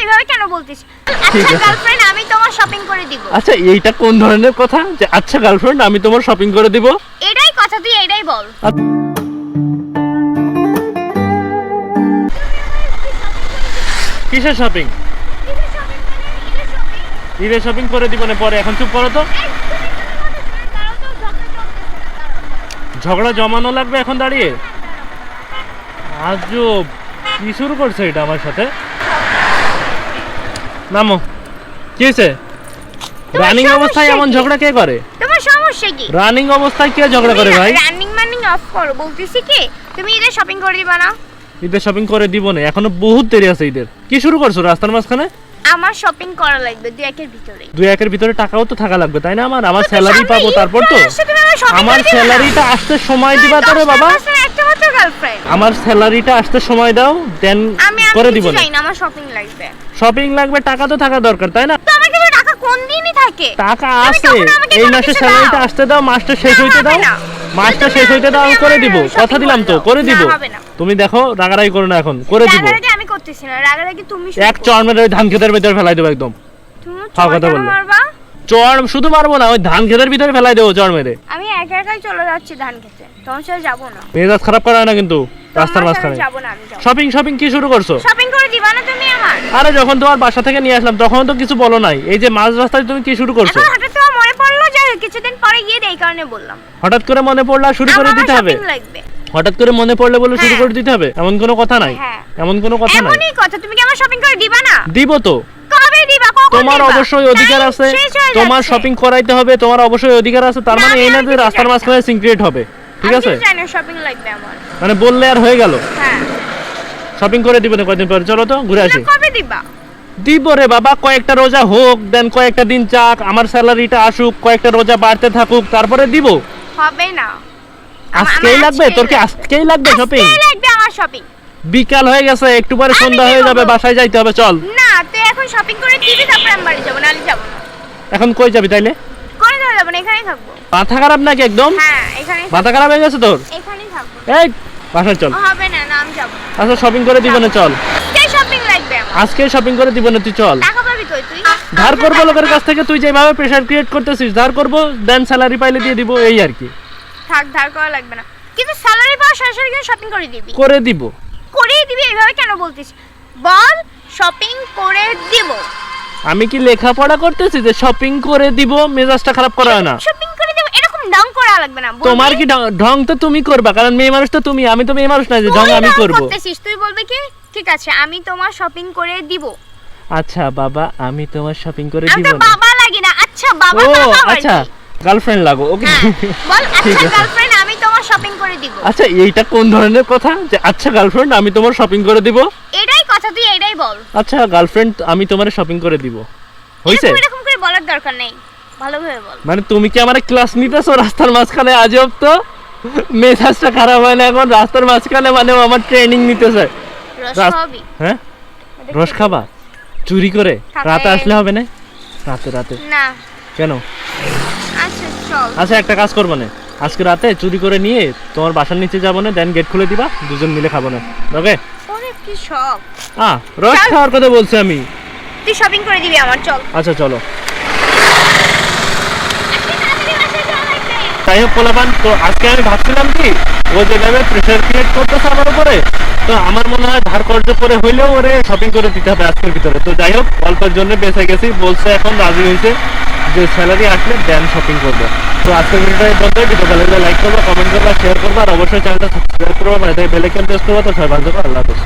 এইভাবে কেন বলতিস? ঠিক আচ্ছা আছে। গার্লফ্রেন্ড, আমি তোমার শপিং করে দিব। আচ্ছা এইটা কোন ধরনের কথা যে আচ্ছা গার্লফ্রেন্ড আমি তোমার শপিং করে দিব? এটাই কথা, তুই এটাই বল। কিসের শপিং? ঈদের শপিং করে দিব না পরে, এখন চুপ করো তো। ঝগড়া জমানো লাগবে এখন দাঁড়িয়ে? আজব, কি শুরু করছে এটা আমার সাথে? নামো। কি হয়েছে? রানিং অবস্থায় এমন ঝগড়া কে করে? তোমার সমস্যা কি? রানিং অবস্থায় কে ঝগড়া করে ভাই? রানিং মানিং অফ করো, বলতেছি কি তুমি ঈদের শপিং করে দিবা না? ঈদের শপিং করে দিব না, এখনো বহুত দেরি আছে ঈদের। কি শুরু করছো রাস্তার মাঝখানে? আমার শপিং করা লাগবে 2-1 ভিতরে। 2-1 ভিতরে টাকাও তো থাকা লাগবে তাই না? আমার স্যালারি পাবো তারপর তো। আমার আমার স্যালারিটা আসতে সময় দিবা তো রে বাবা। একটা মাত্র গার্লফ্রেন্ড। আমার স্যালারিটা আসতে সময় দাও, দেন করে দিব না। চাই না, আমার শপিং লাগবে। শপিং লাগবে, টাকা তো থাকা দরকার তাই না? তো আমার কাছে টাকা কোন দিনই থাকে? টাকা তুমি আছে, কখনো আমাকে এই কোনো মাসে কিছু স্যালারিটা দাও? আসতে দাও, মাসটা শেষ না, হইতে হবে দাও। না। মাসটা তুমি শেষ হইতে দাও, আমি আমার করে দিব। shopping কথা দিলাম তো, করে দাও। করে দিব। না, হবে না। তুমি দেখো রাগারাগি করো না, এখন করে দিব। রাগারাগি আমি করতেছি না, রাগারাগি তুমি শুরু এক করো। চড় মেরে ওই ধান ক্ষেতের ভিতরে ফেলাই দেবো একদম। তুমি ফাও কথা চড় বললে। মারবা? চড় শুধু মারবো না, ওই ধান ক্ষেতের ভিতরে ফেলাই দেবো চড় মেরে। আমি একা একাই চলে যাচ্ছি ধান খেতে, তোমার সাথে যাবো না। মেজাজ খারাপ করা হয় না কিন্তু রাস্তার তোমার সাথে মাঝখানে। যাবো না, আমি যাবো। শপিং শপিং কি শুরু করছো? শপিং করে দিবা না তুমি আমার? আরে যখন তোমার বাসা থেকে নিয়ে আসলাম তখন তো কিছু বলো নাই, এই যে মাঝ রাস্তায় তুমি কি শুরু করছো? এখন হঠাৎ তোমার মনে পড়লো যে কিছুদিন পরে গিয়ে এই কারণে বললাম। হঠাৎ করে মনে পড়লে আর শুরু করে আমার দিতে হবে? shopping লাগবে। হঠাৎ করে মনে পড়লে বলে শুরু হ্যাঁ। করে দিতে হবে? এমন কোনো কথা নাই, হ্যাঁ। এমন কোনো কথা নাই। এমনই কথা, তুমি কি আমার শপিং করে দিবা না? দিব তো। কবে দিবা? কখন তোমার দিবা? অবশ্যই অধিকার Time আছে, শেষ হয়ে তোমার যাচ্ছে। শপিং করাইতে হবে, তোমার অবশ্যই অধিকার আছে। তার না, মানে আমি এই না আর যে কিছু রাস্তার জানি না। মাঝখানে সিক্রেট হবে, ঠিক আমি আছে? কিছু জানি না, শপিং লাগবে আমার। মানে বললে আর হয়ে গেল? হ্যাঁ। শপিং করে দিবে না কয়দিন পরে? চলো তো ঘুরে আসি। না, কবে দিবা? দিব রে বাবা, কয়েকটা রোজা হোক, দেন কয়েকটা দিন যাক, আমার স্যালারিটা আসুক, কয়েকটা রোজা বাড়তে থাকুক, তারপরে দিব। হবে না। আজকেই লাগবে? তোর কি আজকেই লাগবে শপিং? আজকেই লাগবে আমার শপিং। বিকাল হয়ে গেছে, একটু পরে আমি সন্ধ্যা কি হয়ে যাবে, করবো? বাসায় যাইতে হবে, চল। না, তুই এখন শপিং করে দিবি, তারপর আমি বাড়ি যাবো, নাহলে যাবো না। এখন কই যাবি তাইলে? করে দেওয়া যাবে না, এখানেই থাকবো। মাথা খারাপ নাকি একদম? হ্যাঁ, এখানেই মাথা খারাপ হয়ে গেছে তোর? এখানেই থাকবো। এই বাসায় চল। হবে না, না আমি যাবো না। আচ্ছা শপিং করে দিব না, চল। আজকে শপিং লাগবে আমার। আজকে শপিং করে দিব না, তুই চল। টাকা পাবি কই তুই? ধার করবো লোকের কাছ থেকে, তুই যেভাবে প্রেসার ক্রিয়েট করতেছিস, ধার করবো, দেন স্যালারি পাইলে দিয়ে দিব, এই আর কি। থাক, ধার করা লাগবে না। কিন্তু স্যালারি পাওয়ার সাথে সাথে কিন্তু শপিং করে দিবি। করে দিব। করেই দিবি, এইভাবে কেন বলতিস? বল, শপিং করে দিব। আমি কি লেখাপড়া করতেছি যে শপিং করে দিব? মেজাজটা খারাপ করা হয় না। শপিং করে দিব, এরকম ঢং করা লাগবে না। বলবি, তোমার কি ঢং তো তুমি করবা, কারণ মেয়ে মানুষ তো তুমি, আমি তো মেয়ে মানুষ না যে ঢং তুই আমি ঢং করব। করতেছিস, তুই বলবি কি ঠিক আছে আমি তোমার শপিং করে দিব। আচ্ছা বাবা, আমি তোমার শপিং করে আমি দিব তোর না। বাবা লাগি না। আচ্ছা বাবা, ও বাবা আর আচ্ছা, কি? গার্লফ্রেন্ড লাগো, ওকে। হ্যাঁ, বল ঠিক আচ্ছা আছে। গার্লফ্রেন্ড, আমি তোমার শপিং করে দিব। আচ্ছা এইটা কোন ধরনের কথা যে আচ্ছা গার্লফ্রেন্ড আমি তোমার শপিং করে দিব? এটাই কথা, তুই এটাই বল। আচ্ছা গার্লফ্রেন্ড আমি তোমার শপিং করে দিব, হইছে? এরকম করে বলার দরকার নেই, ভালোভাবে বল। মানে তুমি কি আমার ক্লাস নিতেছো রাস্তার মাঝখানে? আজব তো, মেজাজটা খারাপ হয় না এখন রাস্তার মাঝখানে, মানে ও আমার ট্রেনিং নিতেছে। রস খাবি? হ্যাঁ, রস খাবা চুরি করে? খাবে। রাতে আসলে হবে না? রাতে রাতে না। কেন? আচ্ছা চল। আচ্ছা একটা কাজ করবো না, আজকে রাতে চুরি করে নিয়ে তোমার বাসার নিচে যাবো না, দেন গেট খুলে দিবা, দুজন মিলে খাবো না, ওকে? ওরে কি শখ। রস চল। খাওয়ার কথা বলছি আমি। তুই শপিং করে দিবি আমার, চল। আচ্ছা চলো। আজকে তাড়াতাড়ি বাসায় যাওয়া লাগবে। তাই হোক পোলাপান, তো আজকে আমি ভাবছিলাম কি ও যেভাবে প্রেশার ক্রিয়েট করতেছে আমার উপরে, তো আমার মনে হয় ধার কর্য করে হইলেও ওরে শপিং করে দিতে হবে আজকের ভিতরে। তো যাই হোক, অল্পের জন্য বেঁচে গেছি, বলছে এখন রাজি হয়েছে যে স্যালারি আসলে দেন শপিং করবো। তো আজকের ভিডিওটা এই পর্যন্তই। ভিডিও ভালো লাগলে লাইক করবো, কমেন্ট করবো, শেয়ার করবো, আর অবশ্যই চ্যানেলটা সাবস্ক্রাইব করবো, মানে বেল আইকন প্রেস করবো। তো সবাই ভালো থাকো, আল্লাহ হাফেজ।